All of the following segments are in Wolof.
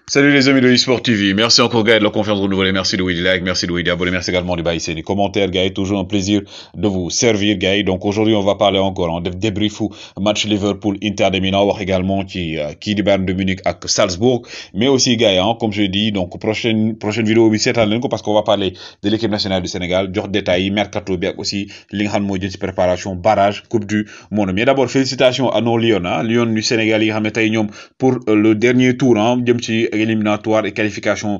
Salut les amis de eSport TV, merci encore Gaël de la confiance renouvelée, merci de des likes, merci de des abonnés, merci également de baisser les commentaires Gaël, toujours un plaisir de vous servir Gaël. Donc aujourd'hui on va parler encore en débrief match Liverpool Inter de Milan, wax également qui di Bayern de Munich ak Salzbourg, mais aussi Gaël, comme je dis, donc prochaine vidéo bi seetaan leen ko parce qu'on va parler de l'équipe nationale du Sénégal, jox détails yi mercato bi ak aussi li nga xam moo jëm ci préparation barrage Coupe du Monde. Mais d'abord félicitations à nos Lions, Lions du Sénégal yi nga xam ne tey ñoom pour le dernier tour jëm ci éliminatoire et qualification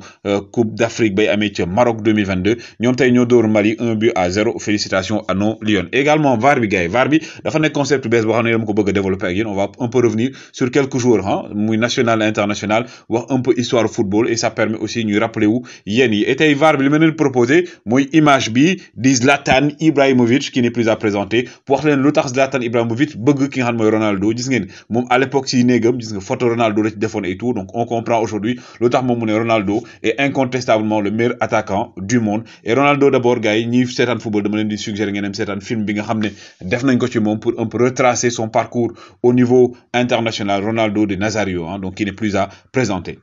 Coupe d'Afrique bay amé ci Maroc 2022 ñom tay ñoo door Mali 1-0. Félicitations à nos Lions. Également VAR bi gay VAR bi dafa nek concept bees bo xamné dama ko bëgg développer ak yéen. On va un peu revenir sur quelques joueurs muy national et international, wax un peu histoire football et ça permet aussi ñu rappeler wu yéen yi. Et tay VAR bi li ma leen proposer moy image bi di Zlatan Ibrahimovic qui n'est plus à présenter pour wax leen lutax Zlatan Ibrahimovic bëgg ki nga xam moy Ronaldo. Gis ngeen mom à l'époque ci néegam gis nga photo Ronaldo la ci defoon et tout, donc on comprend aujourd'hui l'autre Ronaldo est incontestablement le meilleur attaquant du monde. Et Ronaldo d'abord gars yi ñi sétane football dama leen di suggérer ngeen dem sétane film bi nga xamné def nañ ko ci mom pour un peu retracer son parcours au niveau international. Ronaldo de Nazario, donc qui n'est plus à présenter.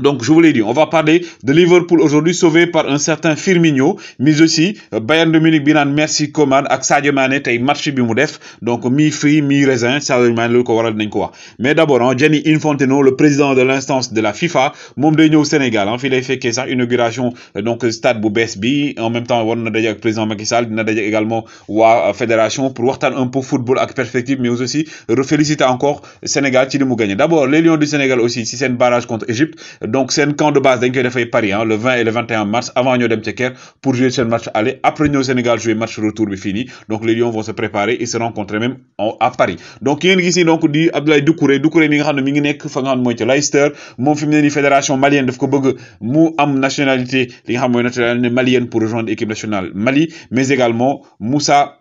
Donc, je vous l'ai dit, on va parler de Liverpool aujourd'hui sauvé par un certain Firmino, mais aussi Bayern de Munich binan merci Coman ak Sadio Mané tay match bi mu def, donc mi-fruit mi-raisin Sadio Mané lu ko waral nañ ko wax. Mais d'abord, Gianni Infantino, le président de l'instance de la FIFA, mom day ñëw Sénégal, fi lay féké sax inauguration donc stade bu bees bi, en même temps war na dajé ak président Macky Sall, dina dajé également wa fédération pour waxtaan un peu football ak perspective, mais aussi féliciter encore Sénégal ci li mu gagné. D'abord, les Lions du Sénégal aussi si c'est un barrage contre Égypte. Donc c'est un camp de base dañ koy defay Paris le 20 et le 21 mars avant ñoo dem ci Caire pour jouer ce match aller, après ñoo Sénégal jouer match retour bi fini. Donc les Lions vont se préparer et se rencontrer même à Paris. Donc yeen gis ni donc di Abdoulaye Doucouré mi nga xam mi ngi nekk fa nga xam moy ci Leicester, mom fi mu ne nii fédération malienne daf ko bëgg mu am nationalité li nga xam moy nationalité malienne pour rejoindre l'équipe nationale Mali, mais également Moussa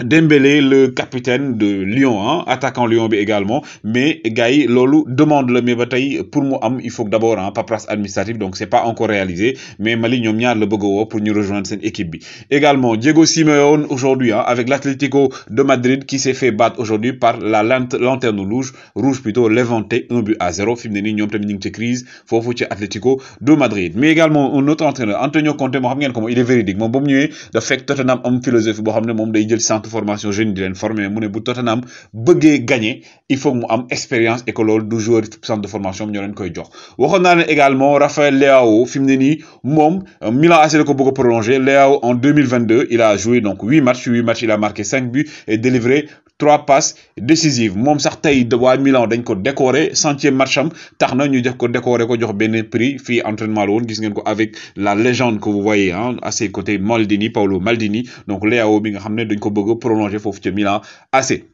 Dembélé, le capitaine de Lyon, attaquant Lyon également, mais Gaï Lolo demande le bataille pour moi il faut que d'abord paperasse administrative, donc c'est pas encore réalisé, mais Mali ñom ñaar le bëgg pour ñu rejoindre cette équipe bi. Également Diego Simeone aujourd'hui avec l'Atlético de Madrid qui s'est fait battre aujourd'hui par la lanterne rouge plutôt Levante 1-0. Fi mu ne nii ñom tamit ñu ngi ci crise fofu ci Atlético de Madrid. Mais également un autre entraîneur Antonio Conte mo xam ngeen ko il est véridique mom bam ñëwé da fekk Tottenham am philosophie bo xamné mom day jël centre formation jeune di len former mu ne bu Tottenham bëggee gagner il faut mu am expérience et que loolu du joueur centre de formation ñoo leen koy jox. Waxoon naa ne également Raphaël Leao fi mu ne nii moom Milan AC la ko bëgg prolonger. Leao en 2022 il a joué donc 8 matchs il a marqué 5 buts et délivré 3 passes décisives. Mom sax tay de waa Milan dañ ko décorer 100e matcham taxna ñu def ko décorer ko jox ben prix fi entraînement la woon gis ngeen ko avec la légende que vous voyez à ses côtés Maldini, Paolo Maldini. Donc Leao bi nga xamné dañ ko bëgg prolonger fofu ci Milan AC.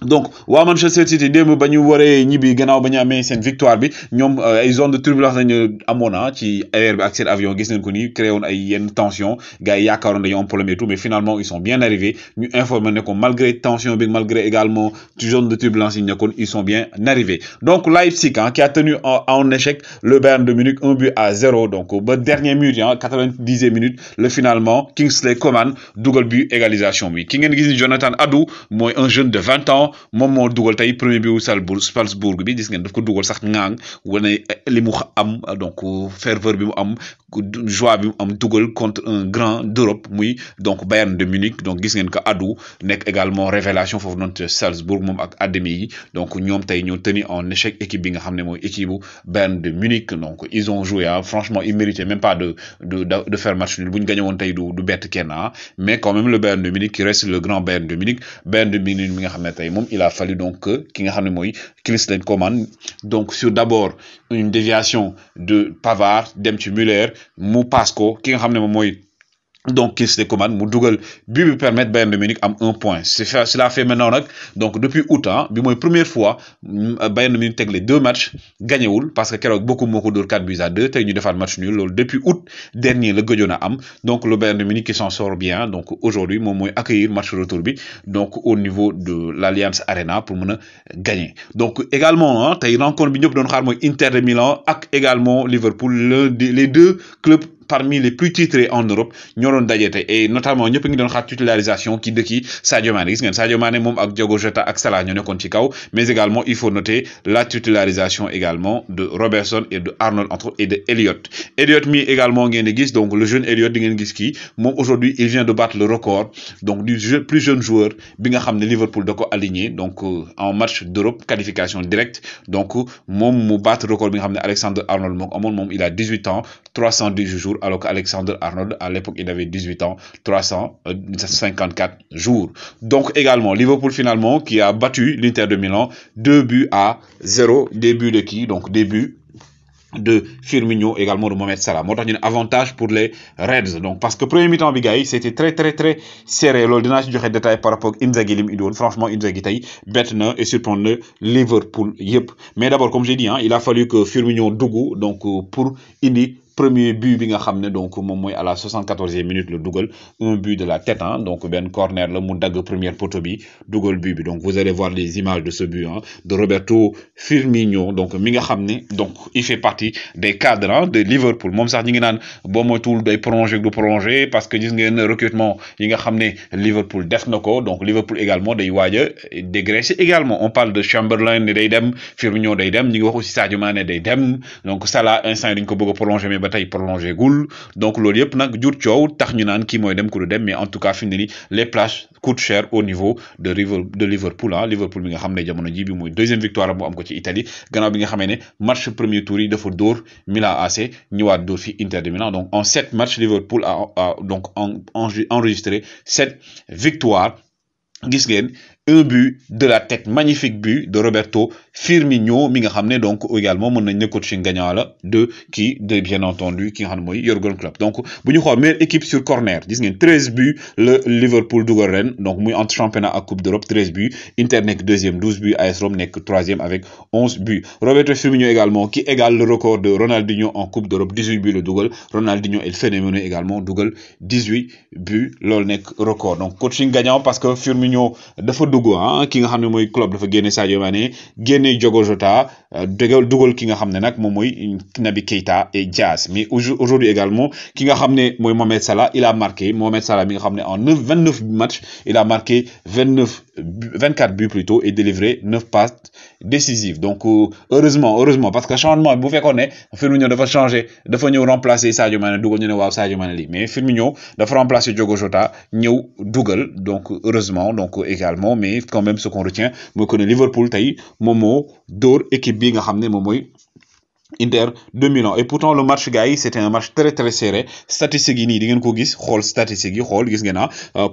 Donc wa Manchester City démb ba ñu waree ñibbi gannaaw ba ñu amee seen victoire bi ñoom ay zone de turbulence lañu amoon ci air bi ak seen avion gis nañ ko ni créé woon ay yenn tension gars yi yaakaaroon dañoo am problème et tout, mais finalement ils sont bien arrivés. Ñu informé ne ko malgré tension bi malgré également zone de turbulence yi nekkoon ils sont bien arrivés. Donc Leipzig qui a tenu en échec le Bayern de Munich 1-0. Donc ba dernière minute 90e minute le finalement Kingsley Coman dougal but égalisation bi ki ngeen gis ni Jonathan Adou mooy un jeune de 20 ans. Mom mo dougal tay premier bi wu Salzbourg bi gis ngeen daf ko dougal sax ngang wone limu am donc ferveur bi mu am joie bi mu am dougal contre un grand d'Europe muy donc Bayern de Munich. Donc gis ngeen ko Adou nek également révélation fofu non Salzbourg mom ak Ademi yi. Donc ñom tay ñoo tenu en échec équipe bi nga xamné moy équipe bu Bayern de Munich. Donc ils ont joué franchement ils méritaient même pas de faire match nul buñ gagné won tay du bête kenn mais quand même le Bayern de Munich qui reste le grand Bayern de Munich. Bayern de Munich mi nga xamné tay il a fallu donc que ki nga xamné moy Kingsley Coman donc sur d'abord une déviation de Pavard dem ci Müller mu passe ko ki nga xamné moy donc Kingsley Coman mu dougal bi bi permettre Bayern de Munich am 1 point. Cela fait maintenant donc depuis août bi moy première fois Bayern de Munich tegle 2 matchs gagné wul parce que kérok beaucoup moko dóor 4-2 tay ñu defaat match nul loolu depuis août dernier le gëjoon am. Donc le Bayern de Munich qui s'en sort bien donc aujourd'hui mom moy accueillir match retour bi donc au niveau de l'Allianz Arena pour mëna gagner. Donc également tay rencontre bi ñëpp doon xaar moy Inter de Milan ak également Liverpool les deux clubs parmi les plus titrés en Europe ñoo doon daje tey et notamment ñëpp ngi doon xaar titularisation ki dëkki Sadio Mané gis ngeen Sadio Mané moom ak Diogo Jota ak Salah ñoo nekkoon ci kaw mais également il faut noter la titularisation également de Robertson et de Arnold entre autres et de Elliott mi également ngeen di gis donc le jeune Elliott di ngeen gis kii moom aujourd'hui il vient de battre le record donc du plus jeune joueur bi nga xam ne Liverpool da ko aligné donc en match d'Europe qualification directe donc moom mu battre record bi nga xam ne Alexander Arnold moo ko amoon moom il a 18 ans 318 jours alors que Alexander Arnold à l'époque il avait 18 ans 354 jours donc également Liverpool finalement qui a battu l'Inter de Milan 2-0 début de qui donc début de Firmino également de Mohamed Salah moo tax ñu ne avantage pour les Reds donc parce que premier mi-temps bi gars yi c'était très serré loolu dinaa ci joxe détail par rapport ak Inzaghi li mu indi woon franchement Inzaghi tey bett na et surprendre na Liverpool yëpp mais d'abord comme j'ai dit il a fallu que Firmino dugg donc pour indi premier but bi nga xam ne donc moom mooy à la 74e minute le dugal un but de la tête donc benn corner la mu dagg première poteau bi dugal but bi donc vous allez voir les images de ce but de Roberto Firmino donc mi nga xam ne donc il fait partie des cadres de Liverpool moom sax ñi ngi naan boo moytuwul day prolonger parce que gis ngeen recrutement yi nga xam ne Liverpool def na ko donc Liverpool également day waaj a dégraisser également on parle de Chamberlain ne day dem Firmino day dem ñi ngi wax aussi Sadio Mané day dem donc Salah instant yi dañ ko bëgg a prolonger mais ba tey prolongé gul donc loolu yëpp nag jur coow tax ñu naan kii mooy dem ku du dem mais en tout cas fi mu ne nii les places coûtent cher au niveau de Liverpool Liverpool bi nga xam ne jamono ji bi mooy deuxième victoire bu am ko ci Italie gannaaw bi nga xamee ne match premier tour yi dafa dóor Milan AC ñëwaat dóor fi Inter de Milan donc en 7 matchs Liverpool a donc enregistré 7 victoires gis ngeen un but de la tête magnifique but de Roberto Firmino mi nga xam ne donc également mën nañ ne coaching gagnant la de bien entendu ki nga xam ne mooy Jürgen Klopp donc bu ñu xool meilleure équipe sur corner gis ngeen 13 buts le Liverpool dugal ren donc muy entre championnat ak coupe d'Europe 13 buts Inter nekk deuxième 12 buts AS Rome nekk troisième avec 11 buts Roberto Firmino également qui égale le record de Ronaldinho en coupe d'Europe 18 buts le dugal Ronaldinho El Phénomène également dugal 18 buts loolu nekk record donc coaching gagnant parce que Firmino dafa dugg ki nga xam ne mooy Klopp dafa génne Sadio Mané génne Diogo Jota dugal ki nga xam ne nag moom mooy Naby Keita et Diaz mais aujourd'hui également ki nga xam ne mooy Mohamed Salah il a marqué Mohamed Salah mi nga xam ne en 29 matchs il a marqué 24 buts plutôt et délivré 9 passes décisives donc heureusement parce que changement bu fekkoon ne Firmino dafa changé dafa ñëw remplacer Sadio Mané dugal ñu ne waaw Sadio Mané lii mais Firmino dafa remplacer Diogo Jota ñëw dugal donc heureusement donc également mais quand même ce qu'on retient mooy que ne Liverpool tey moom moo dóor équipe bi nga xam ne moom mooy Inter de Milan et pourtant le match gars yi c'était un match très serré statistique yi nii di ngeen ko gis xool statistique yi xool gis ngeen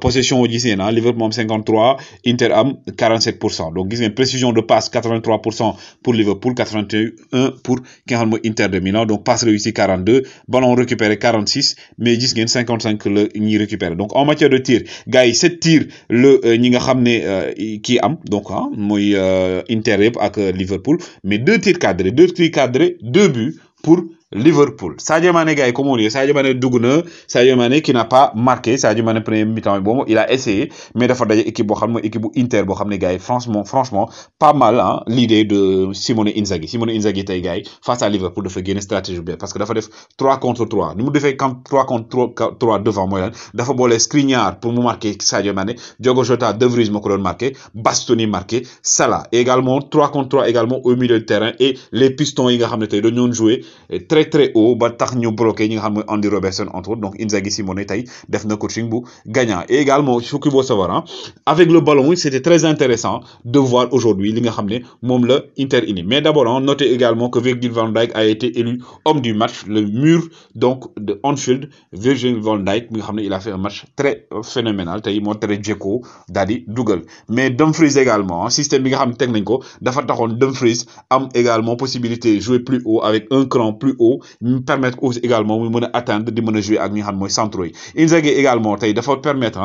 possession gis ngeen Liverpool am 53 Inter am 47% donc gis ngeen précision de passe 83% pour Liverpool 81 pour ki nga xam ne mooy Inter de Milan donc passe réussi 42 ballon récupéré 46 mais gis ngeen 55 la ñuy récupéré donc en matière de tir gars yi 7 tirs le ñi nga xam ne kii am donc mooy Inter yëpp ak Liverpool mais 2 tirs cadrés 2 buts pour Liverpool Sadio Mané gars yi comme on dit Sadio Mané dugg na Sadio Mané qui n'a pas marqué Sadio Mané premier mi-temps bi boobu il a essayé mais dafa daje équipe boo xam ne mooy équipe bu Inter boo xam ne gars yi franchement pas mal l'idée de Simone Inzaghi tey gars yi face à Liverpool dafa génne stratégie bi parce que dafa def 3 contre 3 ni mu defee 3 contre 3 devant mooy lan dafa boole Skriniar pour mu marquer Sadio Mané Diogo Jota De Vrij moo ko doon marqué Bastoni marqué Salah également 3 contre 3 également au milieu de terrain et les pistons yi nga xam ne tey dañoo jouer très haut ba tax ñu bloqué ñi nga xam mooy Andy Robertson entre autres donc Inzaghi Simone tey def na coaching bu gagnant et également fukki boo savoir avec le ballon c'était très intéressant de voir aujourd'hui li nga xam ne moom la Inter indi mais d'abord notez également que Virgil van Dijk a été élu homme du match le mur donc de Anfield Virgil van Dijk mi nga xam ne il a fait un match très phénoménal tey moo tere Dzeko daal di dugal mais Dumfries également système bi nga xam ne teg nañ ko dafa taxoon Dumfries am également possibilité jouer plus haut avec un cran plus haut permettre aussi également muy mën a atteindre di mën a jouer ak ñi nga xam mooy centraux yi Inzaghi également tey dafa permettre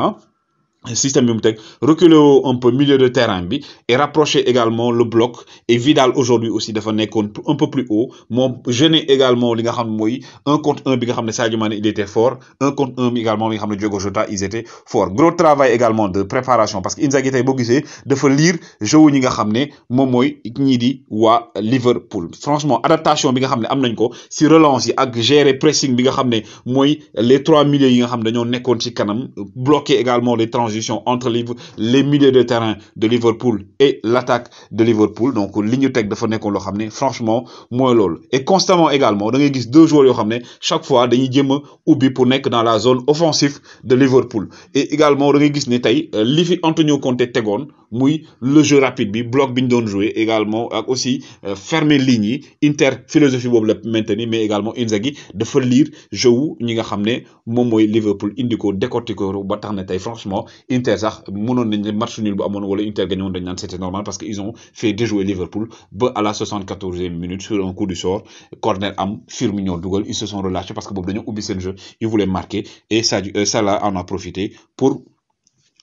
système bi mu teg reculer un peu milieu de terrain bi et rapprocher également le bloc et Vidal aujourd'hui aussi dafa nekkoon un peu plus haut moom gêner également li nga xam mooy 1 contre 1 bi nga xam ne Sadio Mané il était fort 1 contre 1 bi également bi nga xam ne Diogo Jota ils étaient forts gros travail également de préparation parce que Inzaghi tey boo gisee dafa lire jeu ñi nga xam ne moom mooy ñii di waa Liverpool franchement adaptation bi nga xam ne am nañ ko si relance yi ak gérer pressing bi nga xam ne mooy les 3 milieux yi nga xam ne dañoo nekkoon ci kanam bloquer également les transitions entre les milieux de terrain de Liverpool et l'attaque de Liverpool donc li ñu teg dafa nekkoon loo xam ne franchement mooy loolu et constamment également da ngay gis 2 joueurs yoo xam ne chaque fois dañuy jéem a ubbi pour nekk dans la zone offensive de Liverpool et également da ngay gis ne tey li fi Antonio Conte tegoon muy le jeu rapide bi bloc bi ñu doon jouer également ak aussi fermer ligne yi Inter philosophie boobu la maintenir mais également Inzaghi dafa lire jeu wu ñi nga xam ne moom mooy Liverpool indi ko décortiquer ko ba tax na tey franchement Inter sax mënoon nañ match nul bu amoon wala Inter gagné woon dañ naan c'était normal parce que ils ont fait déjouer Liverpool ba à la 74e minute sur un coup du sort corner am Firmino dugal ils se sont relâchés parce que boobu dañoo ubbi seen jeu ils voulaient marquer et Salah en a profité pour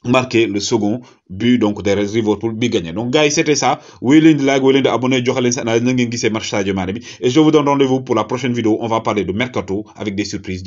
marquer le second but donc des Liverpool bi gagné donc gars c'était ça wéy leen di like wéy leen di abonné joxe leen sa analyse na ngeen gisee match Sadio Mané bi et je vous donne rendez-vous pour la prochaine vidéo on va parler de mercato avec des surprises.